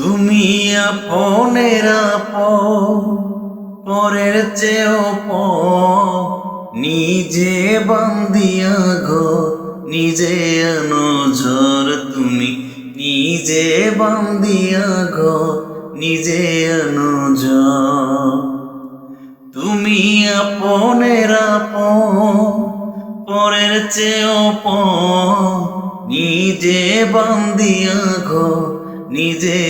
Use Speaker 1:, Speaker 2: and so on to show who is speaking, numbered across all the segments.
Speaker 1: তুমি আপনের আপন, পরের চেয়েও নিজে বান্দিয়া ঘর, নিজে নজর। তুমি নিজে বান্দিয়া ঘর, নিজে নজর। তুমি আপনের আপন, পরের চেয়েও নিজে বান্দিয়া ঘর, নিজে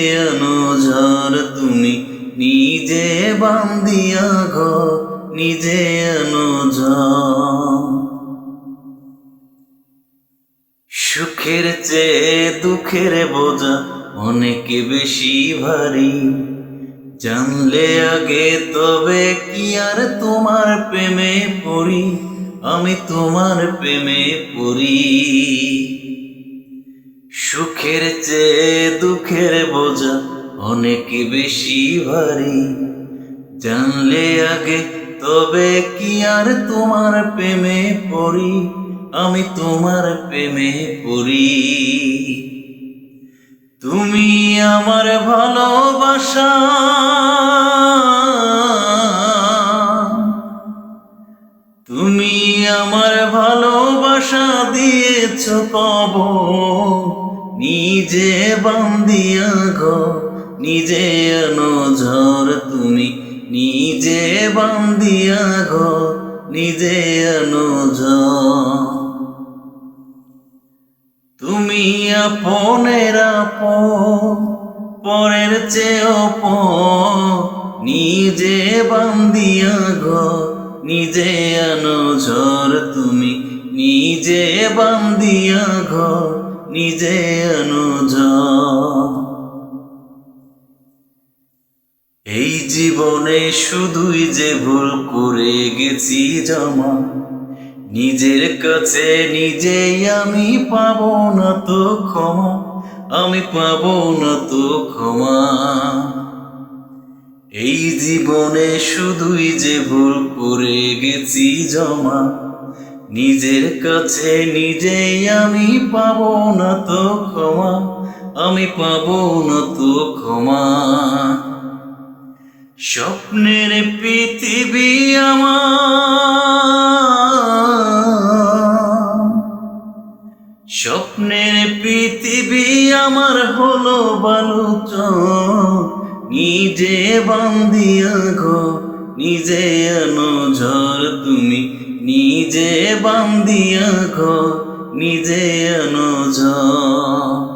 Speaker 1: নজর। তুমি নিজে বান্দিয়া ঘর, নিজে নজর। সুখের চেয়ে দুঃখের বোঝা অনেক বেশি ভারী, জানলে আগে তবে কি আর তোমার প্রেমে পড়ি, আমি তোমার প্রেমে পড়ি। সুখের চেয়ে দুঃখের বোঝা অনেক বেশি ভারী, জানলে আগে তবে কি আর তোমার প্রেমে পড়ি, আমি তোমার প্রেমে পড়ি। তুমি আমার ভালোবাসা, তুমি আমার ভালোবাসা দিয়েছ কবর, নিজে বান্দিয়া ঘর, নিজে নজর। তুমি নিজে বান্দিয়া ঘর, নিজে নজর। তুমি আপনের আপন, পরের চেয়েও নিজে বান্দিয়া ঘর, নিজে নজর। তুমি নিজে বান্দিয়া ঘর, নিজে নজর। এই জীবনে শুধুই যে ভুল করে গেছি জমা, নিজের কাছে নিজেই আমি পাবো না তো ক্ষমা, আমি পাবো না তো ক্ষমা। এই জীবনে শুধুই যে ভুল করে গেছি জমা, নিজের কাছে নিজেই আমি পাবো না তো ক্ষমা, আমি পাবো না তো ক্ষমা। স্বপ্নের পৃথিবী আমার, স্বপ্নের পৃথিবী আমার হলো বালুচর, নিজে বান্দিয়া ঘর, নিজে নজর। তুমি নিজে বান্দিয়া ঘর, নিজে নজর।